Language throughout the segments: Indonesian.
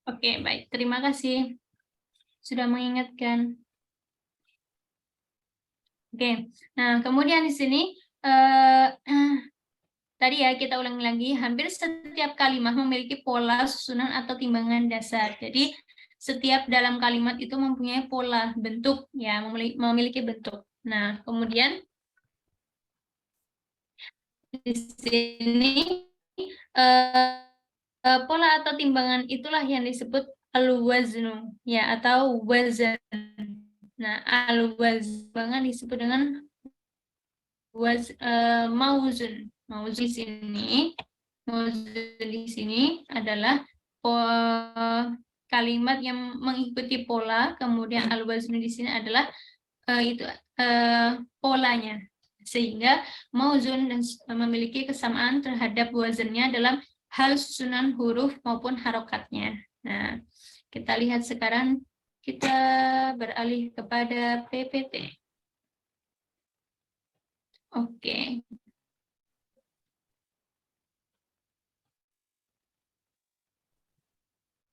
Oke, baik. Terima kasih sudah mengingatkan. Oke, nah kemudian di sini tadi ya kita ulangi lagi, hampir setiap kalimat memiliki pola susunan atau timbangan dasar. Jadi setiap dalam kalimat itu mempunyai pola bentuk, ya memiliki bentuk. Nah kemudian di sini pola atau timbangan itulah yang disebut al-waznu, ya atau wazan. Nah al-wazn disebut dengan mauzun. Mauzun di sini, mauzun di sini adalah kalimat yang mengikuti pola, kemudian al-wazn di sini adalah polanya. Sehingga mauzun dan memiliki kesamaan terhadap wazannya dalam hal susunan huruf maupun harokatnya. Nah, kita lihat sekarang, kita beralih kepada PPT. Oke.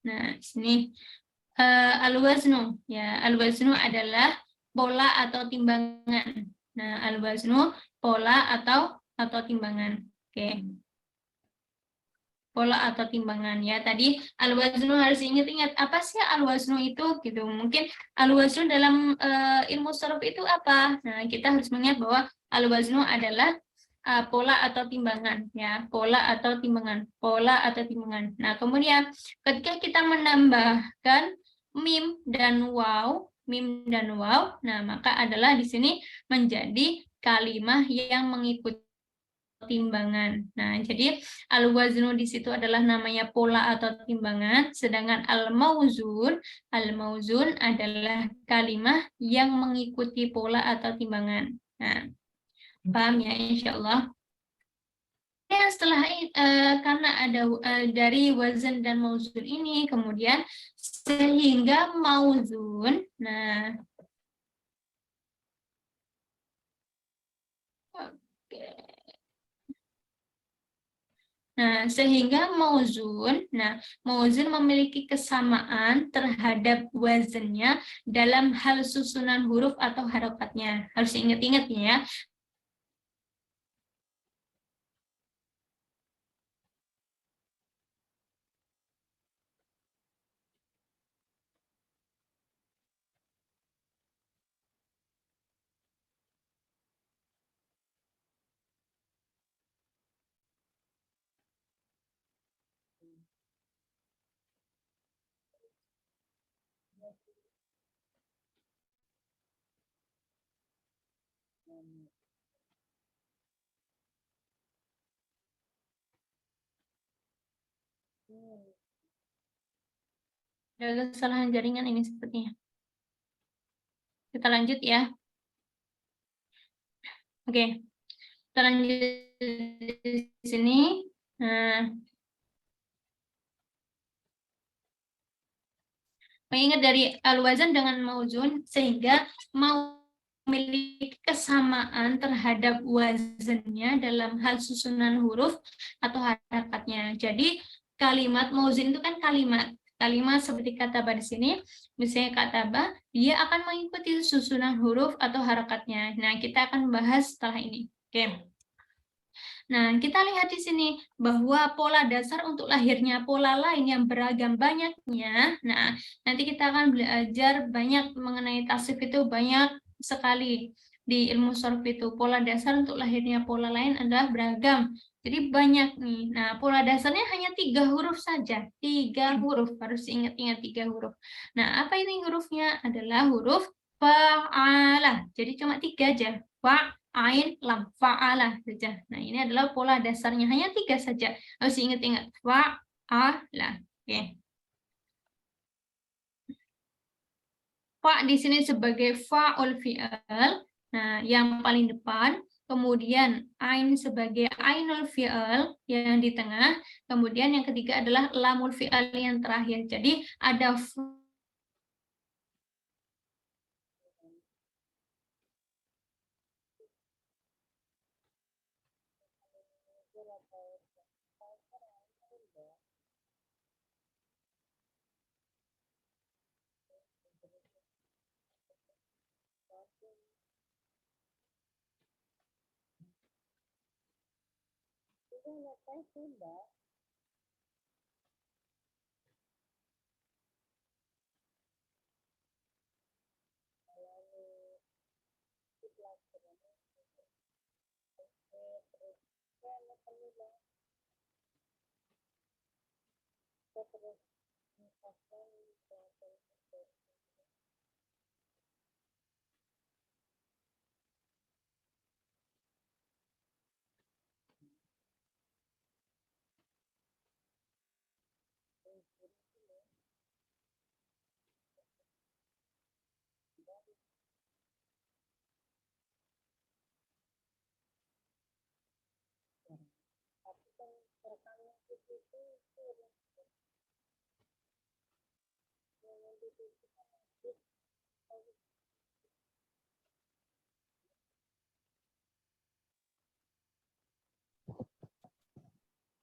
Nah, sini al-waznu, ya al-waznu adalah pola atau timbangan. Nah, al-waznu pola atau timbangan. Oke. Pola atau timbangan ya. Tadi al-waznu harus ingat-ingat apa sih al-waznu itu gitu. Mungkin al-waznu dalam ilmu sharaf itu apa? Nah, kita harus mengingat bahwa al-waznu adalah pola atau timbangan ya, pola atau timbangan, pola atau timbangan. Nah, kemudian ketika kita menambahkan mim dan waw, nah maka adalah di sini menjadi kalimah yang mengikuti timbangan. Nah, jadi al-waznu di situ adalah namanya pola atau timbangan, sedangkan al-mauzun adalah kalimah yang mengikuti pola atau timbangan. Nah, paham ya insyaallah. Ya, setelah karena ada dari wazan dan mauzun ini, kemudian sehingga mauzun, nah oke. Nah, sehingga mauzun memiliki kesamaan terhadap wazannya dalam hal susunan huruf atau harokatnya. Harus ingat-ingat ya. Ada kesalahan jaringan ini sepertinya. Kita lanjut ya. Oke, kita lanjut di sini. Nah, mengingat dari al-wazan dengan mauzun sehingga memiliki kesamaan terhadap wazannya dalam hal susunan huruf atau harakatnya. Jadi kalimat mauzun itu kan kalimat seperti kataba di sini, misalnya kataba, dia akan mengikuti susunan huruf atau harakatnya. Nah, kita akan bahas setelah ini. Oke. Nah, kita lihat di sini bahwa pola dasar untuk lahirnya pola lain yang beragam banyaknya. Nah, nanti kita akan belajar banyak mengenai tasrif itu banyak sekali di ilmu sharaf itu. Pola dasar untuk lahirnya pola lain adalah beragam. Jadi banyak nih. Nah, pola dasarnya hanya 3 huruf saja. 3 huruf, harus ingat-ingat 3 huruf. Nah, apa ini hurufnya? Adalah huruf fa'alah. Jadi cuma 3 aja. Ain, lam, fa'alah saja. Nah, ini adalah pola dasarnya. Hanya 3 saja. Harus ingat-ingat. Fa'alah. Oke. Fa di sini sebagai fa'ul fi'al. Nah, yang paling depan. Kemudian ain sebagai ainul fi'al yang di tengah. Kemudian yang ketiga adalah lamul fi'al yang terakhir. Jadi ada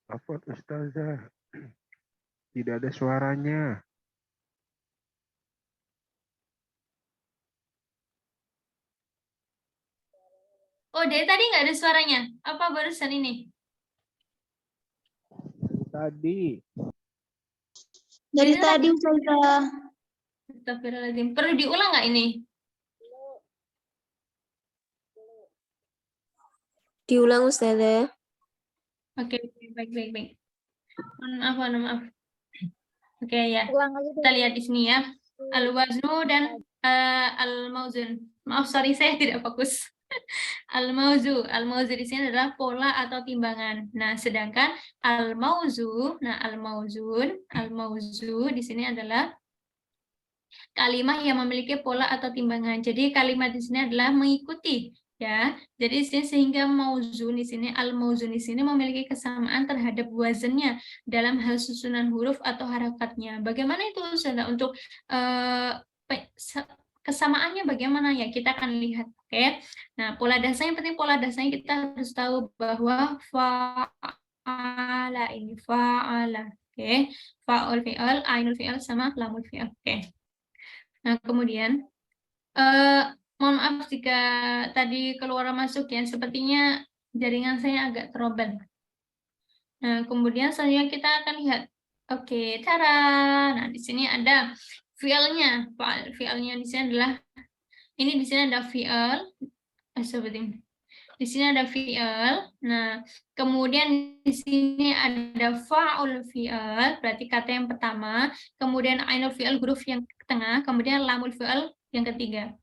Apa Ustazah? Tidak ada suaranya. Oh, dari tadi nggak ada suaranya. Apa barusan ini? Tadi. Dari Ini tadi Ustazah. Astagfirullahaladzim. Perlu diulang nggak ini? Diulang Ustazah. Oke, baik. Mohon maaf. Oke ya. Ulang aja Kita lihat di sini ya. Al-waznu dan al-mauzun. Maaf, sorry saya tidak fokus. Al-mauzu di sini adalah pola atau timbangan. Nah, sedangkan al-mauzu di sini adalah kalimat yang memiliki pola atau timbangan. Jadi kalimat di sini adalah mengikuti, ya. Jadi sehingga mauzun di sini, al-mauzun di sini memiliki kesamaan terhadap wazannya dalam hal susunan huruf atau harakatnya. Bagaimana itu Ustazah untuk kesamaannya bagaimana ya? Kita akan lihat, oke. Nah, pola dasarnya penting, pola dasarnya kita harus tahu bahwa fa'ala ini fa'ala, oke. Fa'ul fi'al, ainul fi'al sama lamul fi'al, oke. Nah, kemudian, mohon maaf jika tadi keluar masuk ya, sepertinya jaringan saya agak trouble. Nah, kemudian selanjutnya kita akan lihat, oke, cara. Nah, di sini ada fi'alnya. Fi'alnya di sini adalah, ini di sini ada fi'al, seperti ini. Di sini ada fi'al. Nah, kemudian di sini ada fa'ul fi'al, berarti kata yang pertama. Kemudian ainul fi'al, huruf yang tengah. Kemudian lamul fi'al yang ketiga.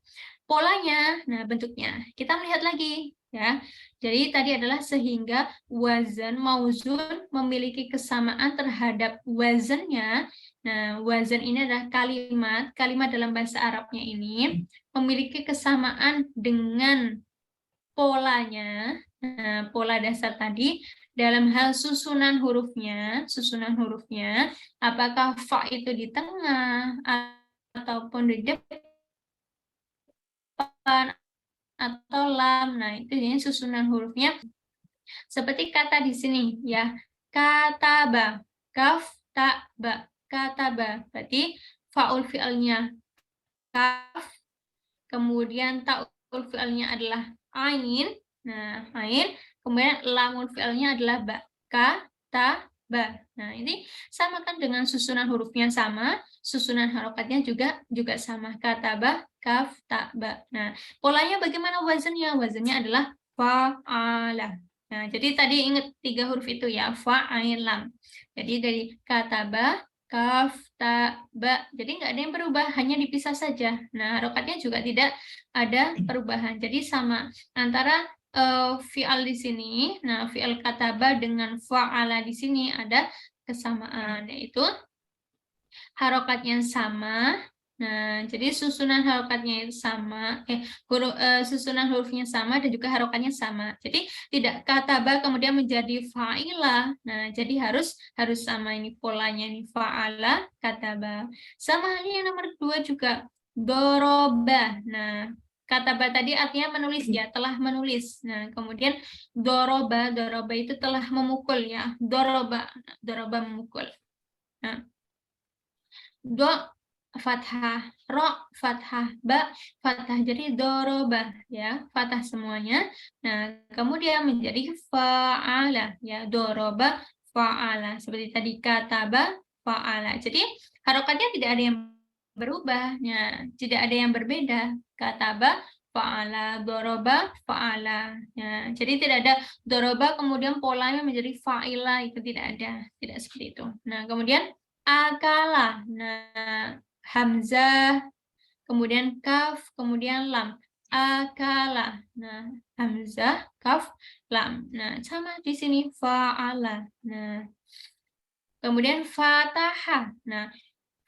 Polanya, nah bentuknya. Kita melihat lagi, ya. Jadi tadi adalah sehingga wazan mauzun memiliki kesamaan terhadap wazannya. Nah, wazan ini adalah kalimat dalam bahasa Arabnya ini memiliki kesamaan dengan polanya, nah, pola dasar tadi dalam hal susunan hurufnya, apakah fa itu di tengah ataupun di depan atau lam. Nah, itu jadi susunan hurufnya seperti kata di sini ya. Kataba, kaf ta ba, kataba. Berarti faul fi'alnya kaf, kemudian ta'ul fi'alnya adalah ain. Nah, ain. Kemudian lamul fi'alnya adalah ba. Ka, ta, ba. Nah, ini sama kan dengan susunan hurufnya sama, susunan harokatnya juga sama. Kataba, kaf, ta, ba. Nah, polanya bagaimana wazannya? Wazannya adalah fa'ala. Nah, jadi tadi ingat 3 huruf itu ya, fa, ain, lam. Jadi dari kataba, kaf, ta, ba. Jadi nggak ada yang berubah, hanya dipisah saja. Nah, harokatnya juga tidak ada perubahan. Jadi sama antara fi'al di sini, nah fi'al kataba dengan fa'ala di sini ada kesamaan, yaitu harokatnya sama. Nah, jadi susunan harokatnya itu sama, susunan hurufnya sama dan juga harokatnya sama. Jadi tidak kataba kemudian menjadi fa'ilah. Nah, jadi harus sama ini polanya ini fa'ala, kataba. Sama halnya yang nomor 2 juga doroba. Nah, kataba tadi artinya menulis ya, telah menulis. Nah, kemudian doroba itu telah memukul ya. Doroba memukul. Nah, fathah ro, fathah ba, fathah, jadi doroba ya, fathah semuanya. Nah, kemudian menjadi fa'ala ya, doroba fa'ala, seperti tadi kataba fa'ala. Jadi harokatnya tidak ada yang berubah, ya, tidak ada yang berbeda. Kataba fa'ala, doroba fa'ala. Ya, jadi tidak ada doroba kemudian polanya menjadi fa'ila, itu tidak ada, tidak seperti itu. Nah, kemudian akala. Nah, hamzah, kemudian kaf, kemudian lam. Akala. Nah, hamzah, kaf, lam. Nah, sama di sini fa'ala. Nah, kemudian fataha. Nah,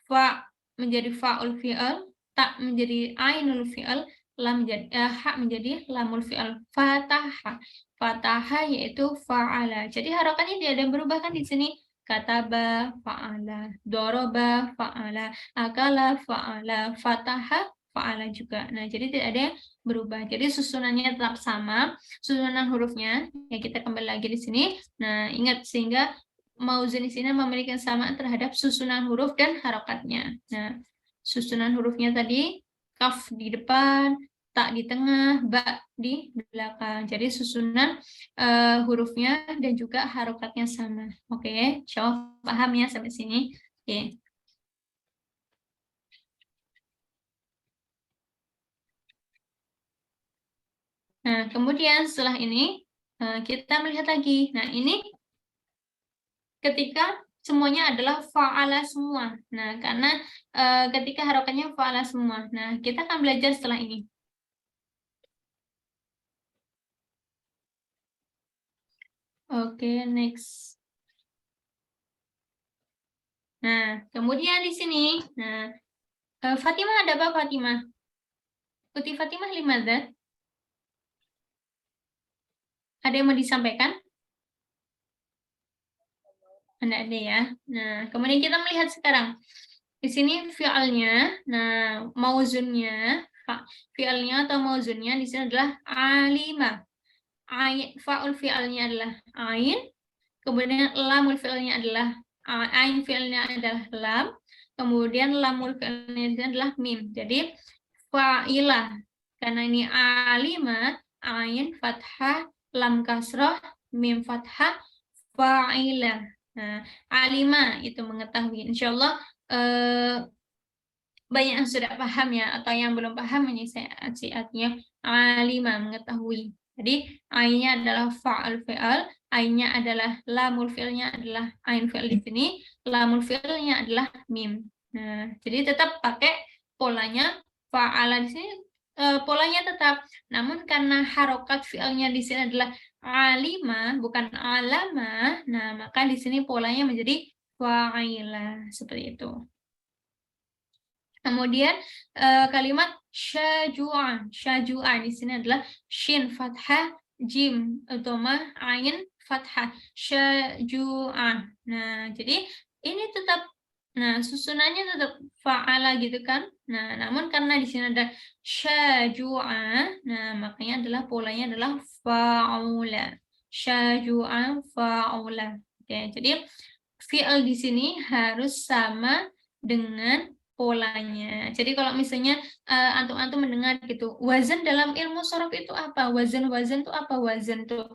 fa menjadi fa'ul fi'al, ta menjadi ainul fi'al, lam menjadi ha menjadi lamul fi'al. Fataha. Fataha yaitu fa'ala. Jadi harokatnya tidak ada yang berubah kan di sini. Kataba fa'ala, doroba fa'ala, akala fa'ala, fataha fa'ala juga. Nah, jadi tidak ada yang berubah. Jadi susunannya tetap sama, susunan hurufnya. Ya, kita kembali lagi di sini. Nah, ingat sehingga mauzun di sini memiliki kesamaan terhadap susunan huruf dan harokatnya. Nah, susunan hurufnya tadi kaf di depan, ta di tengah, ba di belakang. Jadi susunan hurufnya dan juga harokatnya sama. Oke, insya paham ya sampai sini. Oke. Nah, kemudian setelah ini kita melihat lagi. Nah, ini ketika semuanya adalah fa'ala semua. Nah, karena ketika harokatnya fa'ala semua. Nah, kita akan belajar setelah ini. Oke, next. Nah, kemudian di sini, nah, Fatimah ada apa Fatimah? Putih Fatimah limadha? Ada yang mau disampaikan? Tidak ada ya. Nah, kemudian kita melihat sekarang. Di sini fi'alnya, nah, mauzunnya, fi'alnya atau mauzunnya di sini adalah alima. Fa'ul fi'alnya adalah ain, kemudian lamul fi'alnya adalah ain, fi'alnya adalah lam, kemudian lamul fi'alnya adalah mim. Jadi fa'ilah, karena ini alima, ain fathah, lam kasrah, mim fathah, fa'ilah. Nah, alima itu mengetahui. Insyaallah banyak yang sudah paham ya, atau yang belum paham ini saya artinya alima, mengetahui. Jadi ainnya adalah fa'al fi'al, ainnya adalah lamul fi'alnya adalah ain fi'al di sini, lamul fi'alnya adalah mim. Nah, jadi tetap pakai polanya fa'ala di sini, polanya tetap. Namun karena harokat fi'alnya di sini adalah alima bukan alama, nah maka di sini polanya menjadi fa'ila, seperti itu. Kemudian kalimat syaju'an. Syaju'an di sini adalah shin fathah, jim dhamma, ain fathah. Syaju'an. Nah, jadi ini tetap, nah susunannya tetap fa'ala gitu kan. Nah, namun karena di sini ada syaju'an, nah makanya adalah polanya adalah fa'ula. Syaju'an fa'ula. Oke, jadi fi'il di sini harus sama dengan polanya. Jadi kalau misalnya antum-antum mendengar gitu, wazan dalam ilmu shorof itu apa? Wazan itu apa? Wazan tuh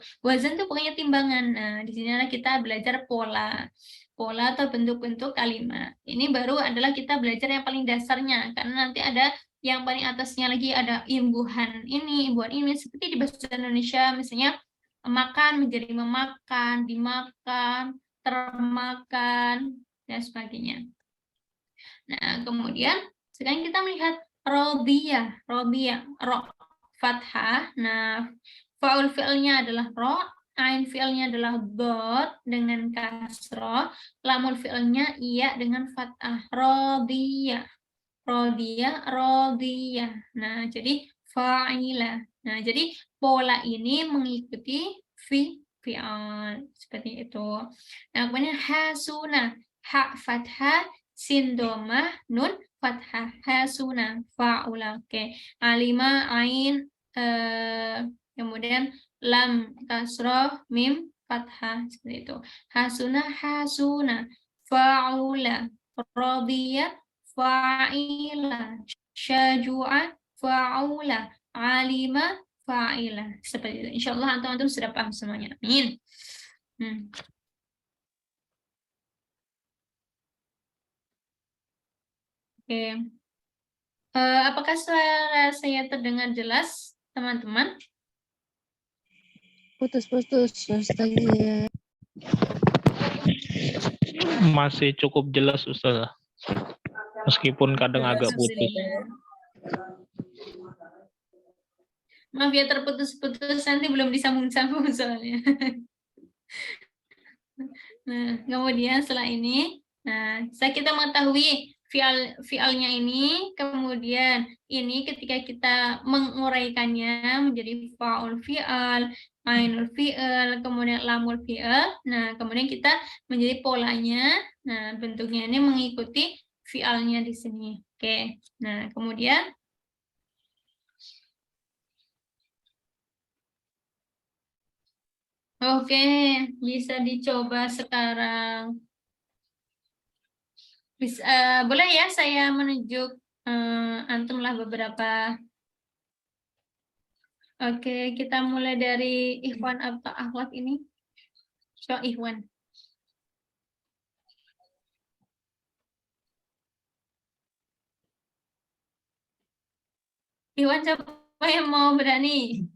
pokoknya timbangan. Nah, di sinilah kita belajar pola atau bentuk-bentuk kalimat. Ini baru adalah kita belajar yang paling dasarnya, karena nanti ada yang paling atasnya lagi, ada imbuhan ini seperti di bahasa Indonesia misalnya makan menjadi memakan, dimakan, termakan, dan sebagainya. Nah, kemudian sekarang kita melihat rodiyah, ro, fathah. Nah, faul fi'ilnya adalah ro, ain fi'ilnya adalah dot dengan kasroh, lamul fi'ilnya iya dengan fathah. Rodiyah, rodiyah. Nah, jadi fa'ilah. Nah, jadi pola ini mengikuti fi'al seperti itu. Nah, kemudian hasuna, ha fathah, sin domah, nun fathah, hasuna, fa'ula. Oke, alima, ain, kemudian lam kasroh, mim fathah, seperti itu. Hasuna, fa'ula, radiyah, fa'ila, syaju'a, fa'ula, alima, fa'ila. Seperti itu. Insyaallah antum sudah paham semuanya. Amin. Oke. Apakah suara saya terdengar jelas, teman-teman? Putus-putus, Ustazah. Masih cukup jelas, Ustazah. Meskipun kadang agak putus. Maaf ya terputus-putus, nanti belum disambung-sambung soalnya. Nah, kemudian setelah ini, kita mengetahui fi'alnya ini, kemudian ini ketika kita menguraikannya menjadi fa'ul fi'al, ainul fi'al, kemudian lamul fi'al. Nah, kemudian kita menjadi polanya. Nah, bentuknya ini mengikuti fi'alnya di sini. Oke. Nah, kemudian oke, bisa dicoba sekarang. Bisa, boleh ya saya menunjuk antumlah beberapa. Oke, kita mulai dari Ikhwan atau Akhwat ini. So, Ikhwan. Ikhwan, siapa yang mau berani?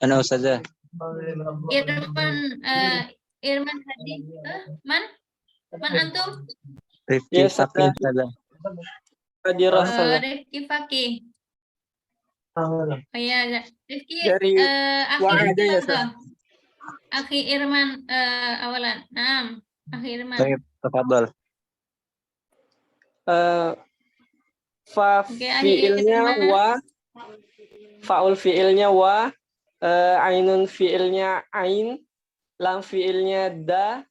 Ana Ustazah. Irman Hadi. Man antum? Rifki Safi Ustazah. Rifki Fakih. Oh iya, Rifki Dari akhir Akhi Irman awalan. Akhi Irman. Baik, tafadhol. Fi'ilnya wa, fa'ul fi'ilnya wa, ainun fi'ilnya ain, lam fi'ilnya da,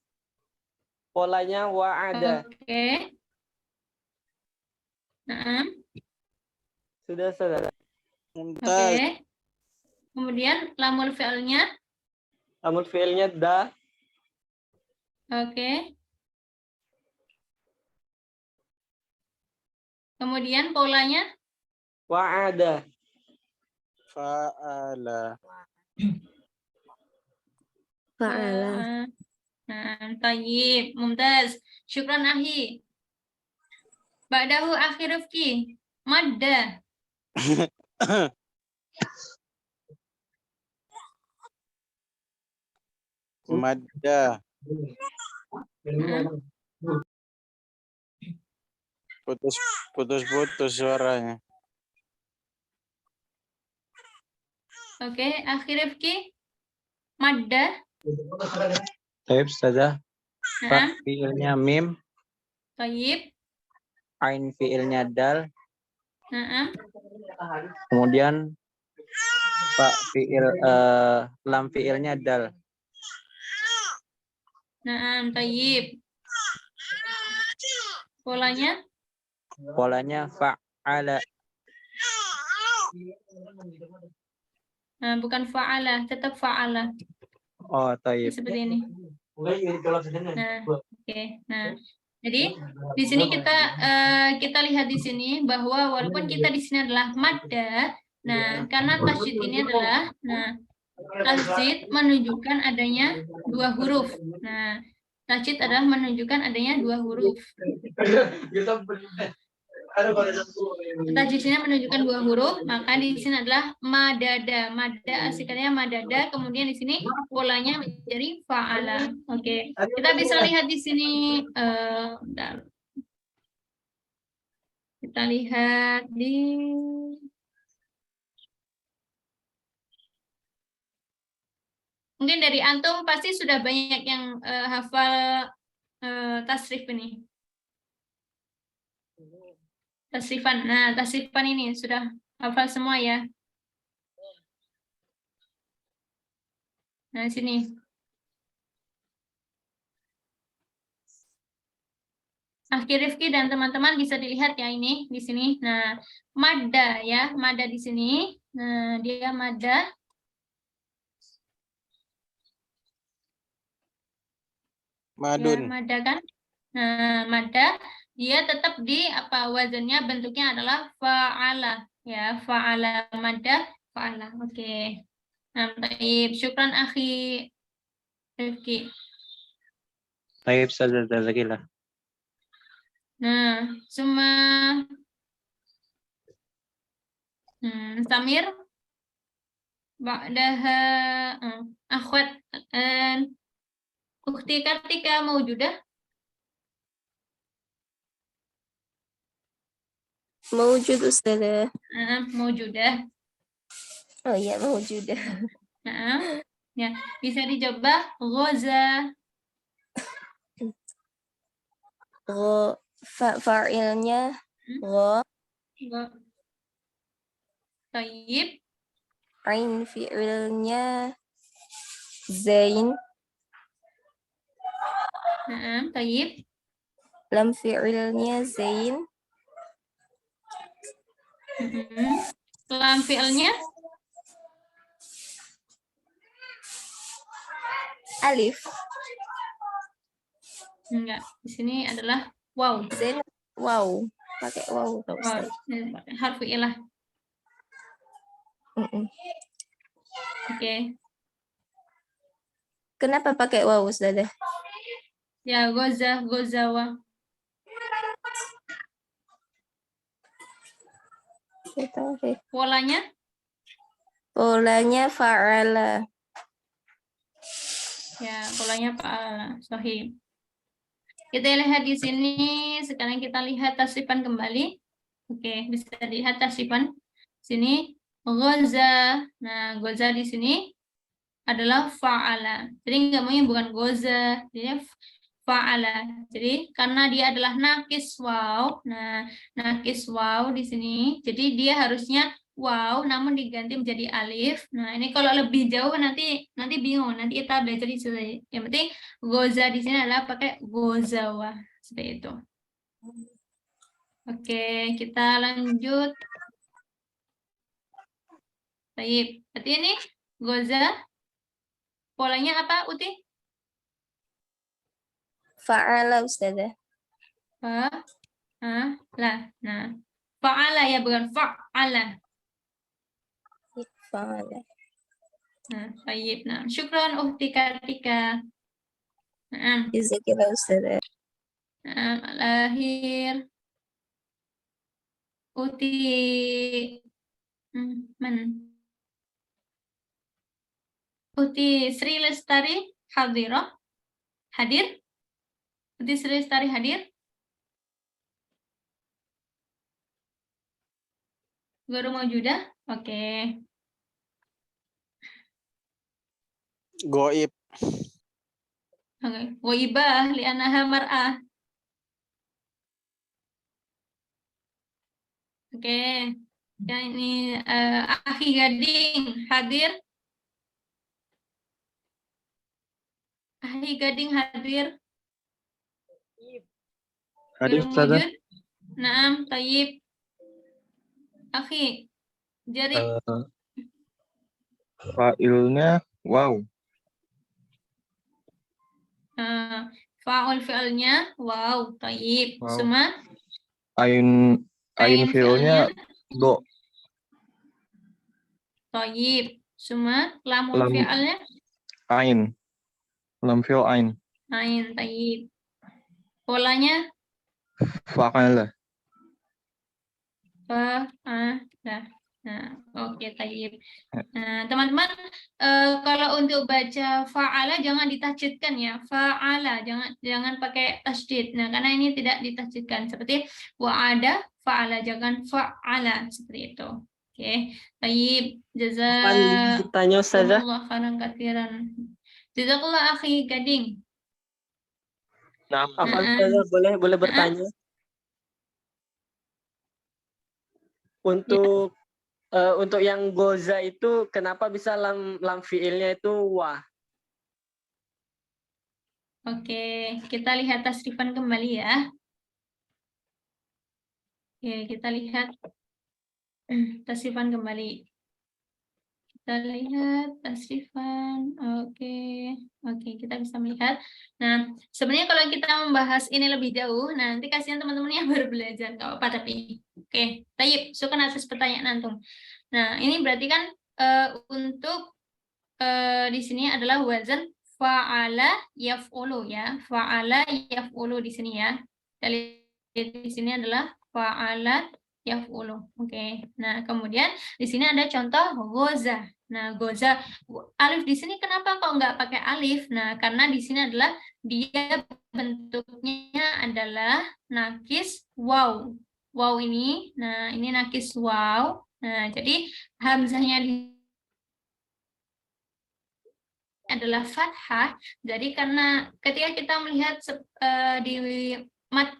polanya wa'ada. Oke. Sudah, saudara. Oke. Kemudian lamul fi'ilnya? Lamul fi'ilnya da. Oke. Kemudian polanya? Wa'ada. Fa'ala. Fa'ala. Tayyib, mumtaz. Syukran ahi. Ba'dahu akhir Rifki. Madda. Madda. Putus suaranya. Oke, akhir Rifki. Madda. Baik, Ustazah. Fa fi'ilnya mim, Tayyib. ain fi'ilnya dal, Naam. kemudian lam fi'ilnya dal. Naam, tayyib. Polanya? Fa'ala. Bukan fa'ala, tetap fa'ala. Oh, tayyib. Seperti ini. Nah, oke. Nah, jadi di sini kita lihat di sini bahwa walaupun kita di sini adalah madda, nah karena tasydid ini adalah, tasydid menunjukkan adanya dua huruf. Nah, tasydid adalah menunjukkan adanya dua huruf. Tasydidnya menunjukkan dua huruf, maka di sini adalah madada. Madda aslinya madada, kemudian di sini polanya menjadi fa'ala. Oke. Kita bisa lihat di sini bentar. Kita lihat di mungkin dari antum pasti sudah banyak yang hafal tasrif ini. Tasrifan. Nah, tasrifan ini sudah hafal semua ya. Nah, sini. Akhir Rifki dan teman-teman bisa dilihat ya ini di sini. Nah, madda ya, madda di sini. Nah, dia madda. Madun. Ya, mada kan? Nah, mada dia tetap di apa wazannya bentuknya adalah fa'ala ya, fa'ala mada fa'ala. Oke. Nah, baik. Syukran akhi Rifki. Taib Ustazah, jazakillah. Nah, semua Samir ba'daha akhwat ukhti Kartika maujudah. Mewujud Ustazah. Maujudah. Oh iya, mewujud. Nah, ya, bisa dicoba ghaza. Fa'ilnya gha, Tayyib. ain fi'ilnya zain, Tayyib. lam fi'ilnya zain, Lam fi'ilnya alif. enggak. Di sini adalah wow. Zain wow, pakai wow Pak Wow. Ustaz. Harfu ilah. Mm-mm. Oke. Kenapa pakai wow Ustazah? Ya, goza, gozawa. Polanya Polanya fa'ala. ya, polanya fa'ala. Sahih. Kita lihat di sini, sekarang kita lihat tasrifan kembali. Oke, bisa dilihat tasrifan. Sini goza. Nah, goza di sini adalah fa'ala. Jadi nggak mungkin bukan goza, jadi fa'ala. Jadi karena dia adalah nakis waw. Nah, nakis waw di sini. Jadi dia harusnya waw namun diganti menjadi alif. Nah, ini kalau lebih jauh nanti bingung. Nanti kita belajar di sini. Yang penting goza di sini adalah pakai gozawa. Seperti itu. Oke, kita lanjut. Baik, berarti ini goza. Polanya apa, Uti? Fa'ala Ustazah. Fa'ala. Nah, fa'ala ya, bukan fa'ala. Fa'ala. Nah, baik. Nah, syukran Ukhti Kartika. Nah, Jazakillah Ustazah. lahir Uti Uti Sri Lestari hadirah. Hadir? Uti Sri Lestari hadir? Guru maujudah? Oke. Goib. Oke. Waibah li'anaha mar'ah. Oke. Ya ini Akhi Gading hadir? Akhi Gading hadir? Hadir Belum Ustazah. wujud? Naam, tayyib. Akhi, jari. Fa'ilnya wow. Fa'ul fi'alnya, wow, tayyib. Wow. Semua? Ain Ain fi'ilnya do. Tayyib. Semua? Lamun Lam. fi'alnya? Ain. Lam fi'il ain. Ain, tayyib. Polanya? Fa'ala. Fa'ala. Nah, oke, tayyib. Nah, teman-teman, kalau untuk baca fa'ala jangan ditajwidkan ya. Fa'ala, jangan pakai tasydid. Nah, karena ini tidak ditajwidkan. Seperti wa'ada, fa'ala, jangan fa'ala. Seperti itu. Oke, tayyib. Tanya Ustazah. Jazakallah khairan katsiran. Jazakallah akhi Gading. Nah, Afwan Ustazah, boleh bertanya? Untuk yang goza itu kenapa bisa lam fiilnya itu wah? Oke, kita lihat tasrifan kembali ya. Oke, kita lihat tasrifan kembali. Kita lihat tasrifan. Oke. Oke, kita bisa melihat. Nah, sebenarnya kalau kita membahas ini lebih jauh, nanti kasihan teman-teman yang baru belajar, nggak apa-apa tapi. Oke, tayyib, syukur atas pertanyaan antum. Nah, ini berarti kan untuk di sini adalah wazan fa'ala yaf'ulu ya. Fa'ala yaf'ulu di sini ya. Kita lihat di sini adalah fa'ala yaf'ulu. Oke. Nah, kemudian di sini ada contoh goza. Nah, goza alif di sini kenapa kok nggak pakai alif? Nah, karena di sini adalah dia bentuknya adalah nakis waw. Waw ini, nah ini nakis waw. Nah, jadi hamzahnya di adalah fathah. Jadi karena ketika kita melihat di mat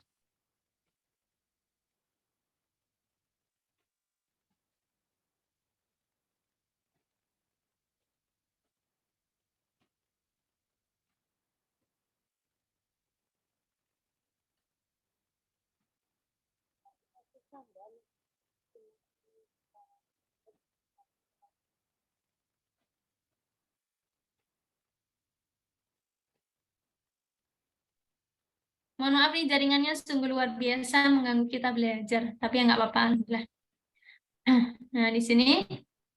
mohon maaf nih jaringannya sungguh luar biasa mengganggu kita belajar, tapi ya nggak apa-apa, alhamdulillah. Nah, di sini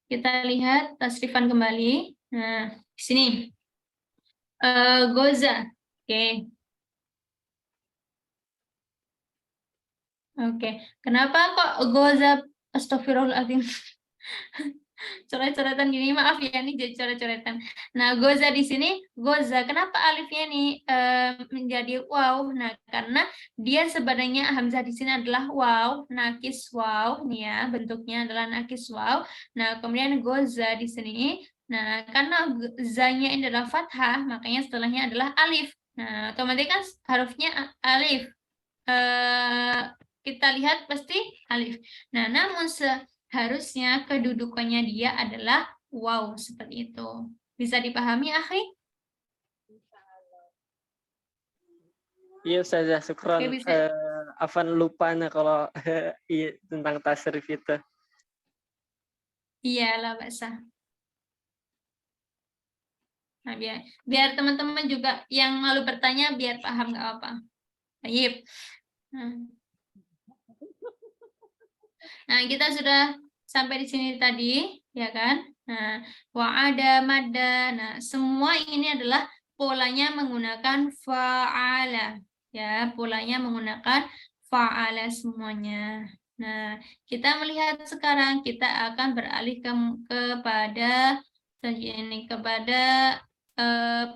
kita lihat tasrifan kembali. Nah, di sini goza. Oke. Oke. Kenapa kok goza? Astagfirullahaladzim. Coret-coretan gini, maaf ya, ini jadi coret-coretan. Nah, goza di sini, goza. Kenapa alifnya nih menjadi waw? Nah, karena dia sebenarnya hamzah di sini adalah waw, nakis waw, nih ya, bentuknya adalah nakis waw. Nah, kemudian goza di sini. Nah, karena zanya ini adalah fathah, makanya setelahnya adalah alif. Nah, otomatis kan hurufnya alif. Kita lihat pasti alif. Nah, namun harusnya kedudukannya dia adalah wow, seperti itu. Bisa dipahami, akhi? Iya Ustazah, syukran. Oke, bisa. Afan lupa kalau iya, tentang tasrif itu. Iya lah, Basah. Nah, biar teman-teman juga yang malu bertanya biar paham, nggak apa. Baik. Nah, kita sudah sampai di sini tadi, ya kan? Nah, wa'ada, madda. Nah, semua ini adalah polanya menggunakan fa'ala. Ya, polanya menggunakan fa'ala semuanya. Nah, kita melihat sekarang kita akan beralih kepada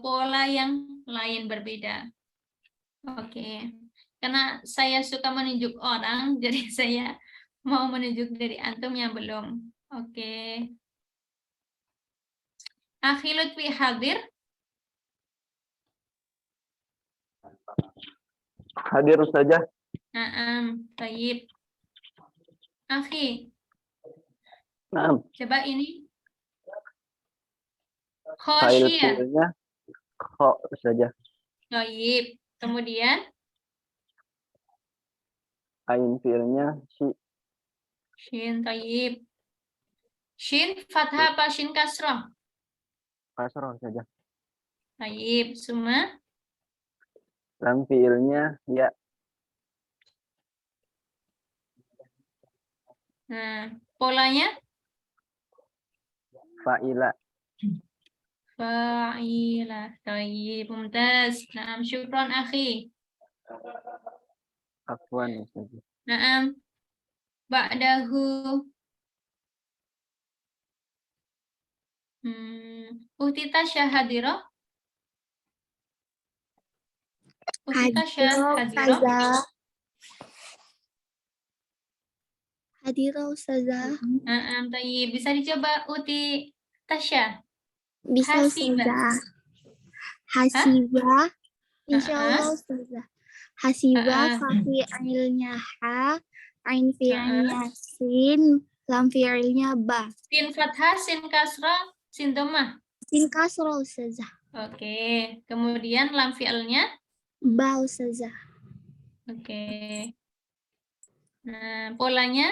pola yang lain berbeda. Oke. Karena saya suka menunjuk orang, jadi saya mau menunjuk dari antum yang belum. Oke. Akhi Lutfi hadir? Hadir saja. Baik. Akhi, Nah, coba ini. fa'il Khosyiyah. fi'ilnya kho saja. Baik. Kemudian Ain fi'ilnya si. shin, baik. Shin fathah apa shin kasrah? Kasroh saja. Baik. Suma. Lam fi'ilnya ya. Nah, polanya Fa'ila. fa'ilah. Baik, mumtaz. Naam, syukran akhi. Afwan saja. Naam. Ba'dahu. Uhtita syahadira. Uhtita syahadira. Hadira Ustazah. Tayyib. Bisa dicoba Uti Tasya. Bisa Hasiba. Ustazah. Hasiba. Insyaallah Ustazah. Hasiba fa fi'ilnya ha, ain fi'ilnya sin, lam fi'ilnya ba. Sin fathah, sin kasrah, sin dhammah. Sin kasrah Ustazah. Oke. Kemudian lam fi'ilnya Ba Ustazah. oke. Nah, polanya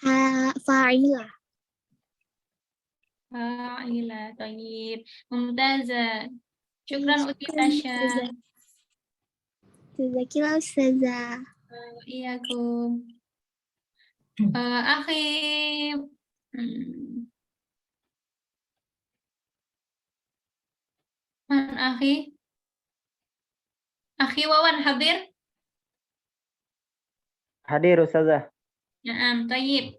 Ha fa'ilah. fa'ila. Tayyib. Mumtazah. Syukran Uti Tasya. Jazakillah Ustazah. Iyakum. Akhi. Man akhi? Akhi Wawan hadir? Hadir Ustazah. Naam, tayyib.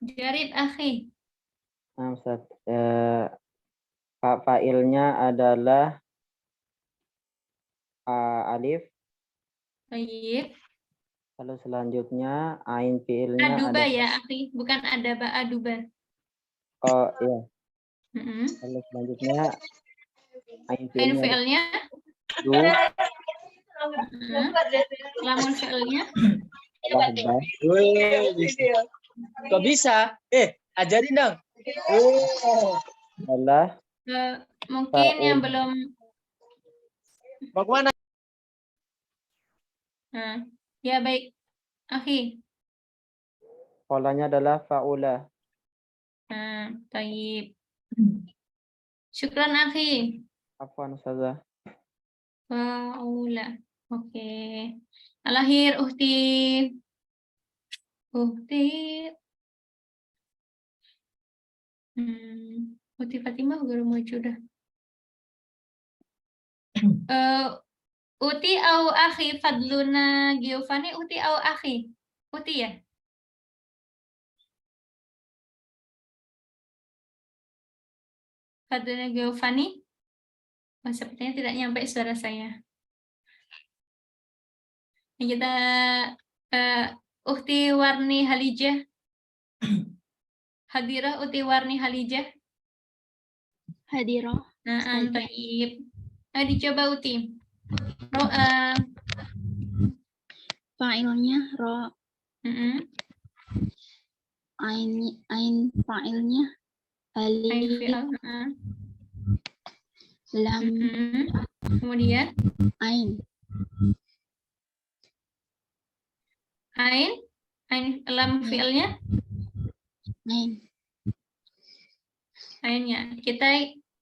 Jarid akhi. Nah, Ustaz. Fa'ilnya adalah alif. Tayyib. Lalu selanjutnya ain fiilnya Aduba ada. ya akhi, bukan adaba, aduba. Oh iya. Mm-mm. Lalu selanjutnya ain Ain fiilnya ada fi'ilnya, du. lamun fi'ilnya, Adalah Kok bisa? Ajarin dong. adalah mungkin yang Fa'il. belum. Mau kemana? Nah, ya baik, akhi. polanya adalah fa'ula. Nah, tayyib. Syukran akhi. Afwan Ustazah. Fa'ula. Oke. Alahir uhti. Uhti Fatimah baru mau sudah. Uti au akhi Fadluna Giovanni, uti au akhi. Uti ya? Fadluna Giovanni? Oh, sepertinya tidak nyampe suara saya. Kita Ukti Warni Halijah. Hadirah Uti Warni Halijah. Hadirah. Nah, taib. Ayo dicoba Uti. Ro'a. Fa'ilnya ro. Ain fa'ilnya Ain alif. fi'al. Lam Kemudian ain. Ain lam fi'ilnya. Ain. Ainnya.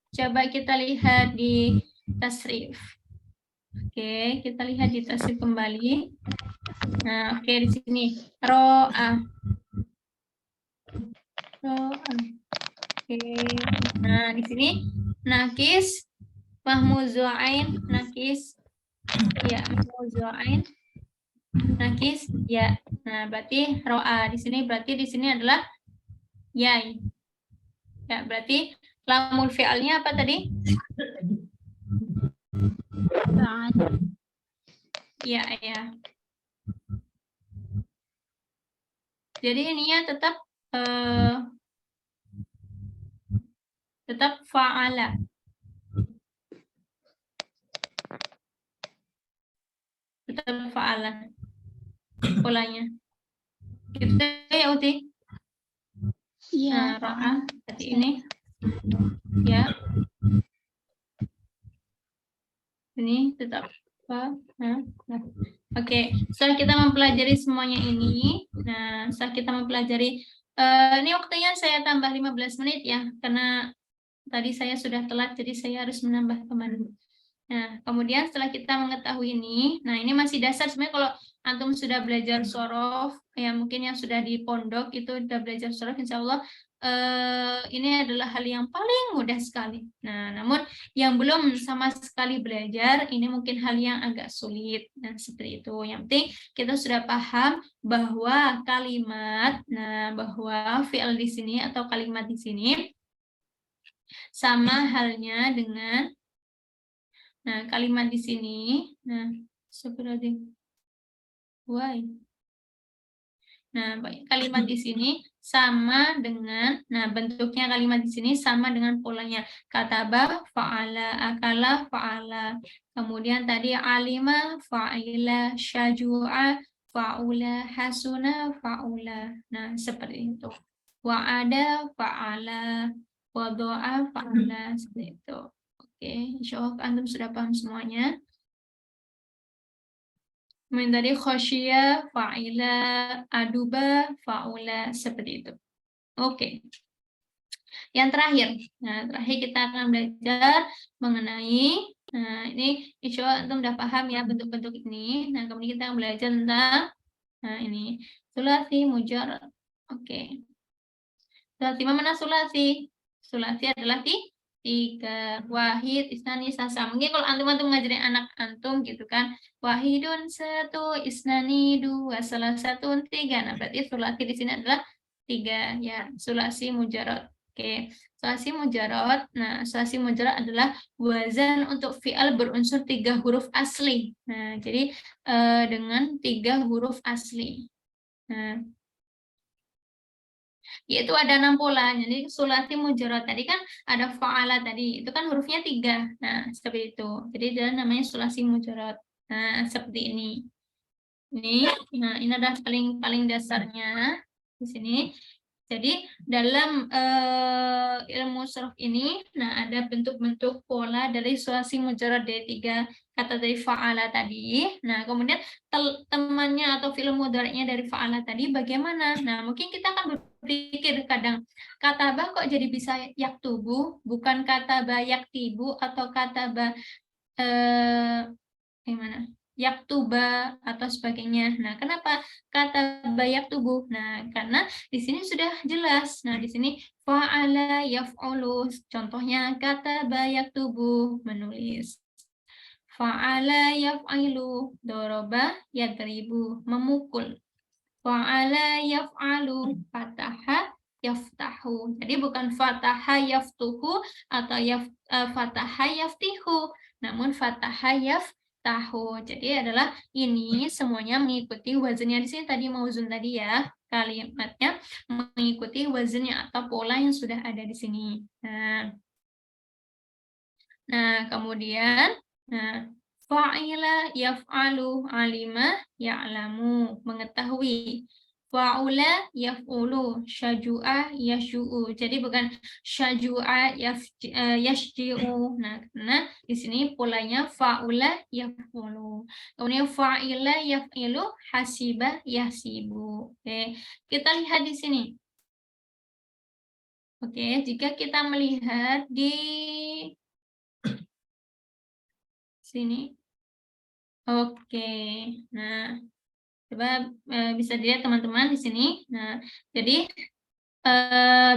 Coba kita lihat di tasrif. Oke, kita lihat di tasrif kembali. Nah, oke di sini ro'a. Oke. Nah, di sini nakis mahmuzu'ain nakis ya mahmuzu'ain nakis ya. Nah, berarti ro'a di sini adalah yai. Ya, berarti lamul fi'alnya apa tadi? Ya, ya. Jadi ininya tetap fa'ala. Tetap fa'ala polanya. Gitu ya Uti? Iya. Nah, ro'a seperti ini. Ya. Ini tetap nah. Oke, setelah kita mempelajari semuanya ini, nah setelah kita mempelajari ini waktunya saya tambah 15 menit ya, karena tadi saya sudah telat, jadi saya harus menambah kembali. Nah, kemudian setelah kita mengetahui ini, nah ini masih dasar sebenarnya. Kalau antum sudah belajar sorof, ya mungkin yang sudah di pondok itu sudah belajar sorof, insya Allah ini adalah hal yang paling mudah sekali. Nah, namun yang belum sama sekali belajar, ini mungkin hal yang agak sulit. Nah, seperti itu. Yang penting kita sudah paham bahwa kalimat, bahwa fi'il di sini atau kalimat di sini sama halnya dengan kalimat di sini, seperti why. Kalimat di sini sama dengan, bentuknya kalimat di sini sama dengan polanya. Kataba, fa'ala, akala, fa'ala. Kemudian tadi alima, fa'ila, syaju'a, fa'ula, hasuna, fa'ula. Nah, seperti itu. Wa'ada, fa'ala, wado'a, fa'ala, seperti itu. Oke, insya Allah antum sudah paham semuanya. Kemudian tadi khosyia, fa'ila, aduba, fa'ula, seperti itu. Oke. Yang terakhir, terakhir kita akan belajar mengenai, ini insya Allah antum udah paham ya bentuk-bentuk ini. Nah, kemudian kita akan belajar tentang, ini sulasi mujarrad. Oke. Sulasi, mana sulasi? Sulasi adalah tiga, wahid, isnani, sasa. Mungkin kalau antum ngajarin anak antum gitu kan, wahidun satu, isnani dua, salah satu tiga. Nah, berarti sulasi di sini adalah tiga ya, sulasi mujarrad. Oke, sulasi mujarrad. Nah, sulasi mujarrad adalah wazan untuk fi'al berunsur 3 huruf asli. Nah, jadi dengan 3 huruf asli. Nah, yaitu ada 6 pola. Jadi sulasi mujarrad tadi kan ada fa'ala tadi, itu kan hurufnya 3. Nah, seperti itu. Jadi dia namanya sulasi mujarrad. Nah, seperti ini. Nah, ini adalah paling dasarnya di sini. Jadi dalam ilmu sharaf ini, nah ada bentuk-bentuk pola dari sulasi mujarrad dari 3 kata dari fa'ala tadi. Nah, kemudian temannya atau fi'il mudhari'nya dari fa'ala tadi bagaimana? Nah, mungkin kita akan berpikir kadang kataba kok jadi bisa yaktubu, bukan kataba yaktibu atau kataba gimana? Yaktuba atau sebagainya. Nah, kenapa kata bayak tubuh? Nah, karena di sini sudah jelas. Nah, di sini fa'ala yaf'ulu. Contohnya kata bayak tubuh, menulis. Fa'ala yaf'ilu, doroba yadribu, memukul. Fa'ala yaf'alu, fataha yaftahu. Jadi bukan fataha yaftuhu atau fataha yaftihu, namun fataha yaftahu. Jadi adalah ini semuanya mengikuti wazannya di sini tadi mauzun tadi ya, kalimatnya mengikuti wazannya atau pola yang sudah ada di sini. Nah, kemudian fa'ila yaf'alu, alima ya'lamu, mengetahui. Fa'ula yaf'ulu, syaju'a yashu'u. Jadi bukan syaju'a yashji'u. Nah, karena di sini polanya fa'ula yaf'ulu. Kemudian fa'ila yaf'ilu, hasiba yahsibu. Oke, kita lihat di sini. Oke, jika kita melihat di sini. Oke. Nah, coba bisa dilihat teman-teman di sini. Nah, jadi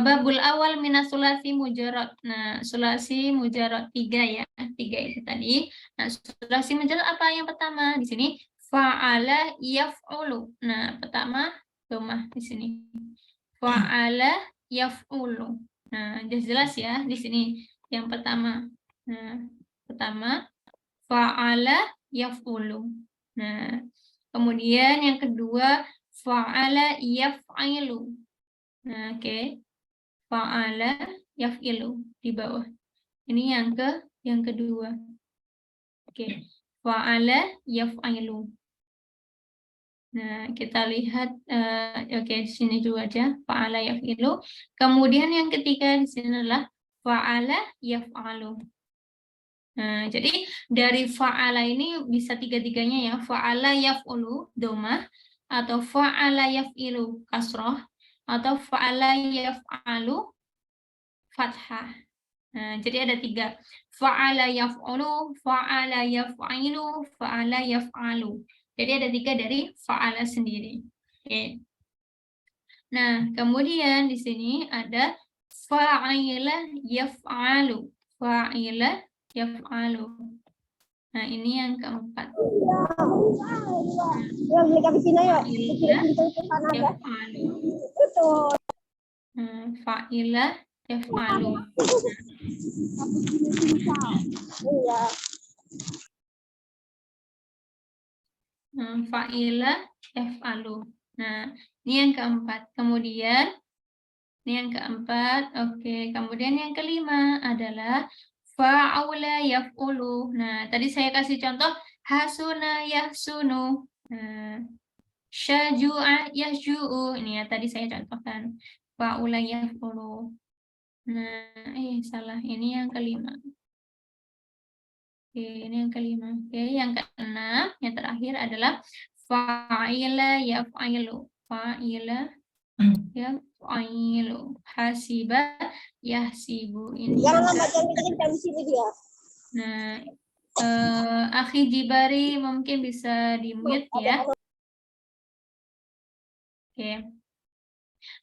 babul awal minas sulasi mujarrad. Nah, sulasi mujarrad 3 ya. 3 itu tadi. Nah, sulasi mujarrad apa yang pertama? Di sini fa'ala yaf'ulu. Nah, pertama domah di sini. Fa'ala yaf'ulu. Nah, jelas ya di sini yang pertama. Nah, pertama fa'ala yaf'ulu. Nah, kemudian yang kedua fa'ala yaf'ilu. Nah, oke. Fa'ala yaf'ilu di bawah. Ini yang kedua. Oke. Fa'ala yaf'ilu. Nah, kita lihat oke, sini juga aja fa'ala yaf'ilu. Kemudian yang ketiga di sini adalah fa'ala yaf'alu. Nah, jadi dari fa'ala ini bisa tiga-tiganya ya, fa'ala yaf'ulu domah, atau fa'ala yaf'ilu kasroh, atau fa'ala yaf'alu fathah. Nah, jadi ada 3, fa'ala yaf'ulu, fa'ala yaf'ilu, fa'ala yaf'alu. Jadi ada 3 dari fa'ala sendiri. Oke. Nah, kemudian di sini ada fa'ila yaf'alu, fa'ila yaf'alu. Nah, ini yang keempat. Fa'ila yaf'alu. Fa'ila yaf'alu. Nah, ini yang keempat. Kemudian ini yang keempat. Oke, kemudian yang kelima adalah fa'ula yaf'ulu. Nah, tadi saya kasih contoh hasuna yahsunu. Nah, syaju'a yasju'u. Ini ya tadi saya contohkan. Fa'ula yaf'ulu. Nah, salah. Ini yang kelima. Oke, ini yang kelima. Oke, yang keenam, yang terakhir adalah fa'ila yaf'ilu. Fa'ila Yaf'ilu. Hasiba, yahsibu. Ini Jangan juga. lambat, jangan kencang di sini dia. Nah, Akhi Jibari mungkin bisa di-mute ya. Oke.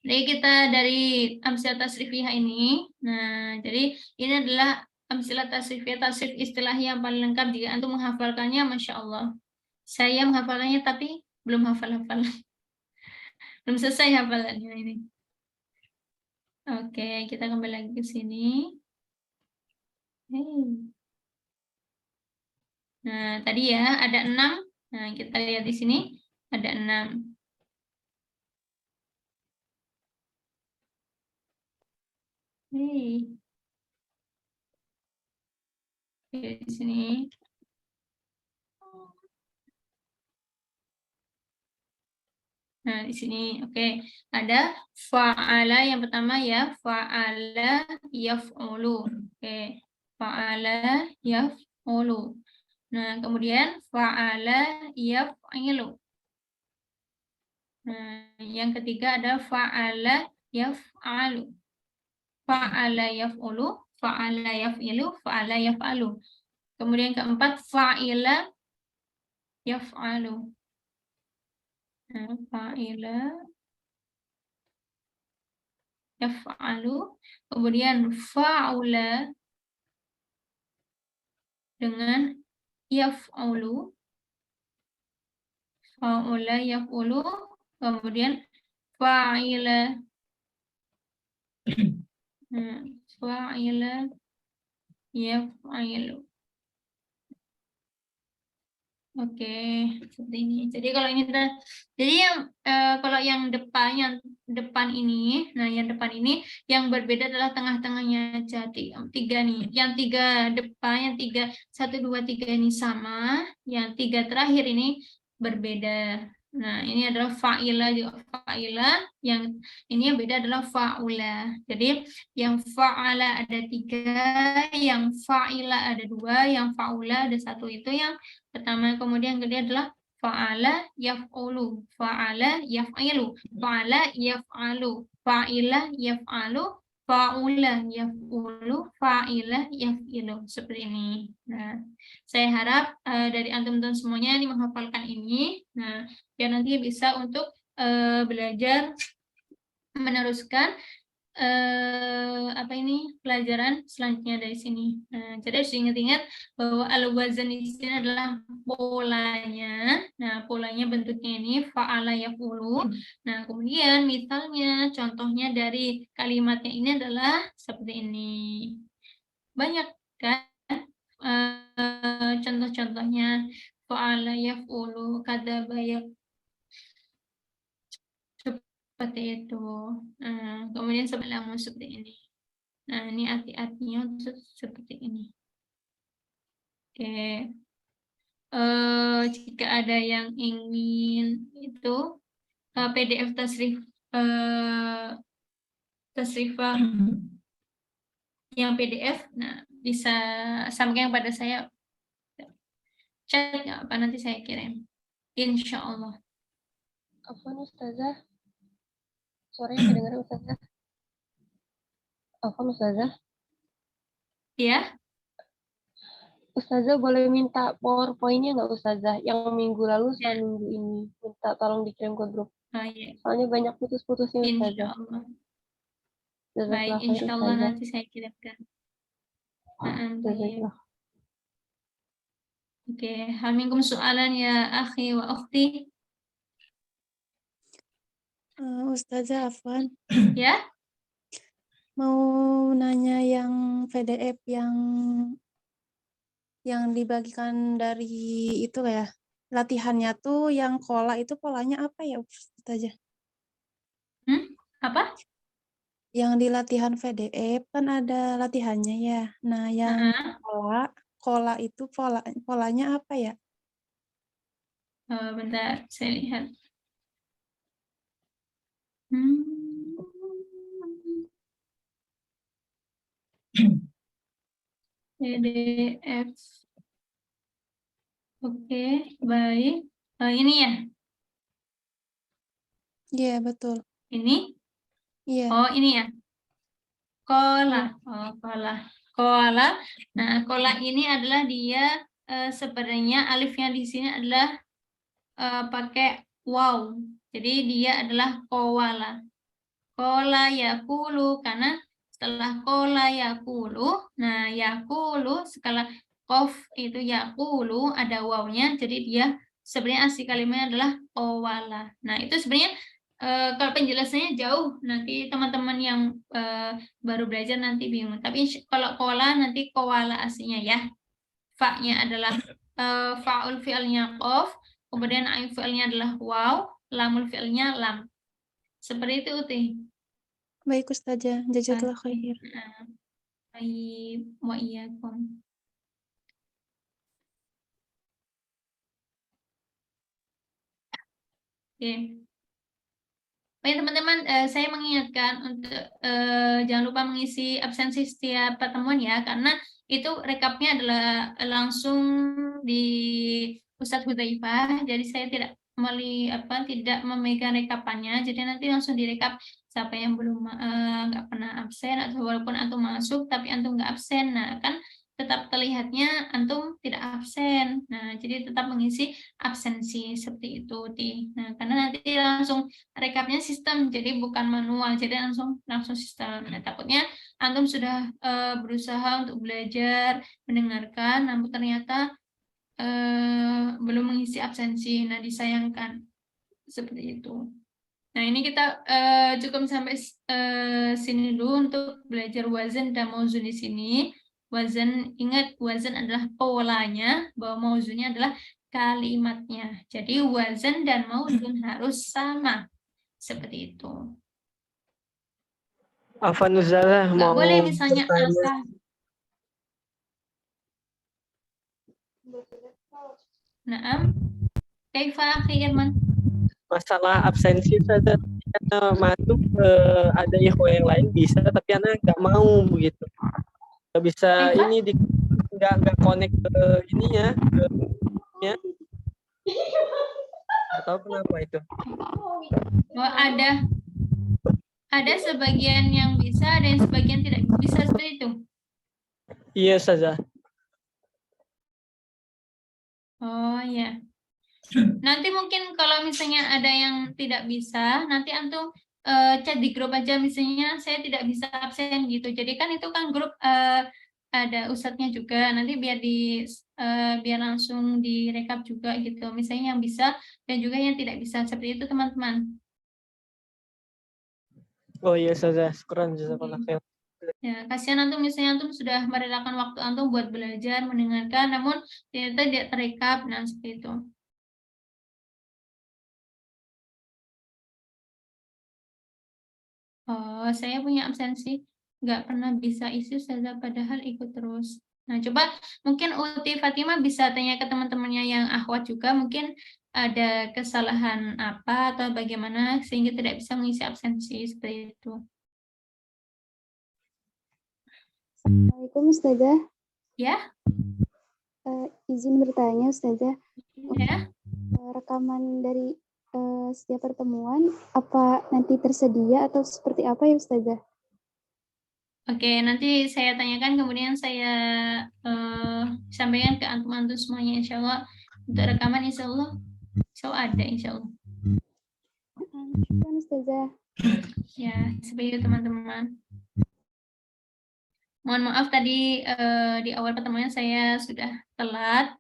Jadi kita dari amsilah tasrifiyah ini. Nah, jadi ini adalah amsilah tasrifiyah, tasrif istilah yang paling lengkap. Jika antum menghafalkannya, Masya Allah. Saya menghafalkannya tapi belum hafal-hafal. Belum selesai hafalannya ini. Oke, kita kembali lagi ke sini. Nah, tadi ya ada 6. Nah, kita lihat di sini ada 6. Oke, di sini. Nah, di sini oke. Ada fa'ala yang pertama ya, fa'ala yaf'ulu. Oke. Fa'ala yaf'ulu. Nah, kemudian fa'ala yaf'ilu. Nah, yang ketiga ada fa'ala yaf'alu. Fa'ala yaf'ulu, fa'ala yaf'ilu, fa'ala yaf'alu. Kemudian keempat fa'ila yaf'alu. Nah, fa'ila yaf'alu. Kemudian fa'ula dengan yaf'ulu. Fa'ula yaf'ulu. Kemudian fa'ila. Nah, fa'ila yaf'ilu. Oke, seperti ini. Jadi kalau ini jadi yang kalau yang depan ini, nah yang depan ini yang berbeda adalah tengah-tengahnya aja tiga nih. Yang tiga depan, yang 3 1 2 3 ini sama, yang 3 terakhir ini berbeda. Nah, ini adalah fa'ila juga fa'ila, yang ini yang beda adalah fa'ula. Jadi yang fa'ala ada 3, yang fa'ila ada 2, yang fa'ula ada 1. Itu yang pertama. Kemudian kedua adalah fa'ala yaf'ulu, fa'ala yaf'ilu, fa'ala yaf'alu, fa'ila yaf'alu, fa'ula yaf'ulu, fa'ila yaf'ilu. Seperti ini. Nah, saya harap dari antum-antum semuanya ini menghafalkan ini. Nah, biar nanti bisa untuk belajar meneruskan pelajaran selanjutnya dari sini. Nah, jadi harus ingat-ingat bahwa al-wazan di sini adalah polanya. Nah, polanya bentuknya ini fa'ala yaf'ulu. Nah, kemudian misalnya contohnya dari kalimatnya ini adalah seperti ini. Banyak kan contoh-contohnya fa'ala yaf'ulu, kadzaba seperti itu. Kemudian sebelum seperti ini. Nah, ini arti-artinya seperti ini. Oke. Jika ada yang ingin itu PDF tasrifah yang PDF, nah bisa sampaikan pada saya. Chat nggak apa nanti saya kirim. Insya Allah. Afwan Ustazah. Suaranya kedengaran Ustazah. Afwan Ustazah. Ya. Ustazah boleh minta PowerPoint-nya nggak Ustazah? Yang minggu lalu sama minggu ini. Minta tolong dikirim ke grup. Ya. Soalnya banyak putus-putusnya Ustazah. Insya Allah. Baik, insya Allah nanti saya kirimkan. Oke, hal minkum soalan ya akhi wa ukhti. Ustazah Afwan. Ya? Mau nanya yang PDF yang dibagikan dari itu ya. Latihannya tuh yang kola itu polanya apa ya Ustazah? Apa? Yang di latihan PDF kan ada latihannya ya. Nah, yang kola itu polanya apa ya? Bentar, saya lihat. PDF. Oke, baik. Ini ya? Iya, betul. Ini? Iya. Oh, ini ya. Kola. Oh, kola. Kola. Nah, kola ini adalah dia sebenarnya alifnya di sini adalah pakai waw. Jadi dia adalah kowala. Kola yakulu, karena setelah kola yakulu, nah yakulu skala kof itu yakulu ada wawnya, jadi dia sebenarnya asli kalimatnya adalah kowala. Nah itu sebenarnya kalau penjelasannya jauh, nanti teman-teman yang baru belajar nanti bingung. Tapi kalau kola nanti kowala aslinya ya. Fa-nya adalah fa'ul fi'ilnya kof, kemudian ain fi'ilnya adalah waw, lamul fi'ilnya lam. Seperti itu, Uti. Baik Ustazah, jazakallah khair. Baik, wa iyyakum. Oke. Baik teman-teman, saya mengingatkan untuk jangan lupa mengisi absensi setiap pertemuan ya, karena itu rekapnya adalah langsung di Ustadz Hudzaifah, jadi saya tidak tidak memegang rekapannya, jadi nanti langsung direkap siapa yang belum nggak pernah absen, atau walaupun antum masuk tapi antum nggak absen, nah kan tetap terlihatnya antum tidak absen. Nah, jadi tetap mengisi absensi seperti itu, Nah, karena nanti langsung rekapnya sistem, jadi bukan manual, jadi langsung sistem. Nah, takutnya antum sudah berusaha untuk belajar, mendengarkan, namun ternyata belum mengisi absensi. Nah, disayangkan seperti itu. Nah, ini kita cukup sampai sini dulu untuk belajar wazan dan mauzun di sini. Wazan, ingat wazan adalah polanya, bahwa mauzunnya adalah kalimatnya. Jadi wazan dan mauzun harus sama. Seperti itu. Afwan Ustazah, Nggak mau boleh misalnya bertanya. apa. Naam. Kaifa akhi Irman? Masalah absensi Ustazah, karena masuk ada ikhwan yang lain bisa, tapi anak nggak mau begitu. Nggak bisa Kaifa? ini nggak connect ke ininya, ke nya. Nggak tahu kenapa itu. Oh, ada sebagian yang bisa, ada yang sebagian tidak bisa, seperti itu. Iya Ustazah. Oh ya. Nanti mungkin kalau misalnya ada yang tidak bisa, nanti antum chat di grup aja, misalnya saya tidak bisa absen gitu. Jadi kan itu kan grup ada ustadznya juga. Nanti biar langsung direkap juga gitu. Misalnya yang bisa dan juga yang tidak bisa, seperti itu teman-teman. Oh iya Ustazah, syukuran jazakallah khair. Ya, kasihan antum misalnya antum sudah merelakan waktu antum buat belajar, mendengarkan, namun ternyata tidak terekap, nah seperti itu. Oh, saya punya absensi, nggak pernah bisa isi Ustazah, padahal ikut terus. Nah, coba mungkin Uti Fatimah bisa tanya ke teman-temannya yang akhwat juga, mungkin ada kesalahan apa atau bagaimana sehingga tidak bisa mengisi absensi seperti itu. Assalamualaikum Ustazah. Ya? Izin bertanya Ustazah. Ya? Rekaman dari setiap pertemuan apa nanti tersedia atau seperti apa ya Ustazah? Oke, nanti saya tanyakan, kemudian saya sampaikan ke antum-antum semuanya, insya Allah. Untuk rekaman, insya Allah ada, insya Allah. Syukran Ustazah. Ya, seperti itu teman-teman. Mohon maaf tadi di awal pertemuan saya sudah telat,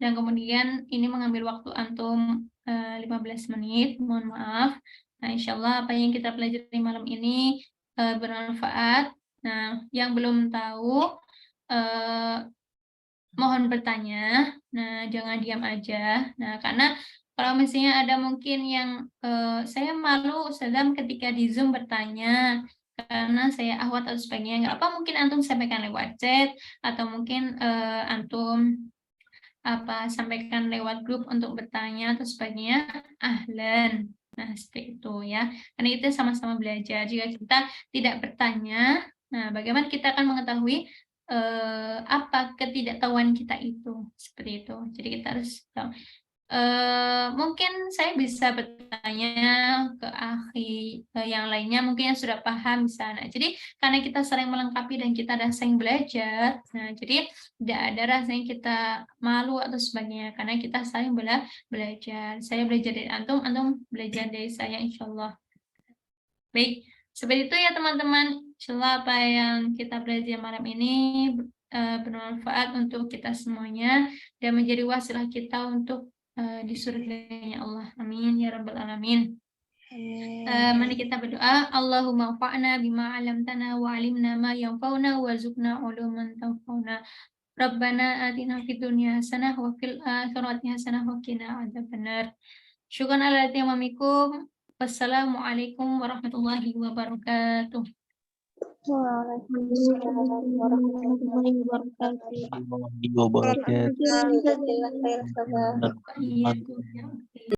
dan kemudian ini mengambil waktu antum 15 menit, mohon maaf. Nah, insya Allah apa yang kita pelajari malam ini bermanfaat. Nah, yang belum tahu mohon bertanya. Nah, jangan diam aja. Nah, karena kalau misalnya ada mungkin yang saya malu Ustazah ketika di Zoom bertanya karena saya akhwat atau sebagainya, nggak apa, mungkin antum sampaikan lewat chat atau mungkin antum sampaikan lewat grup untuk bertanya atau sebagainya, ahlan. Nah, seperti itu ya. Karena itu sama-sama belajar. Jika kita tidak bertanya, nah bagaimana kita akan mengetahui apa ketidaktahuan kita itu, seperti itu. Jadi kita harus tahu. Mungkin saya bisa bertanya ke akhi yang lainnya, mungkin yang sudah paham di sana. Jadi karena kita saling melengkapi dan kita ada saling belajar, nah jadi tidak ada rasanya kita malu atau sebagainya, karena kita saling belajar. Saya belajar dari antum, antum belajar dari saya, insya Allah. Baik, seperti itu ya teman-teman. Insyaallah apa yang kita belajar malam ini bermanfaat untuk kita semuanya dan menjadi wasilah kita untuk di surganya Allah. Amin ya rabbal alamin. Mari kita berdoa. Allahumma fa'na bima 'allamtana wa 'allimna ma yanfa'una warzuqna 'uluman tanfa'una. Rabbana atina fid dunya hasanah wa fil akhirati hasanah wa qina adzabannar. Syukran ala tiyamamikum. Wassalamualaikum warahmatullahi wabarakatuh. Waalaikumsalam warahmatullahi wabarakatuh. Wabarakatuh. Jazakallahu khairan, Ustazah. Iya,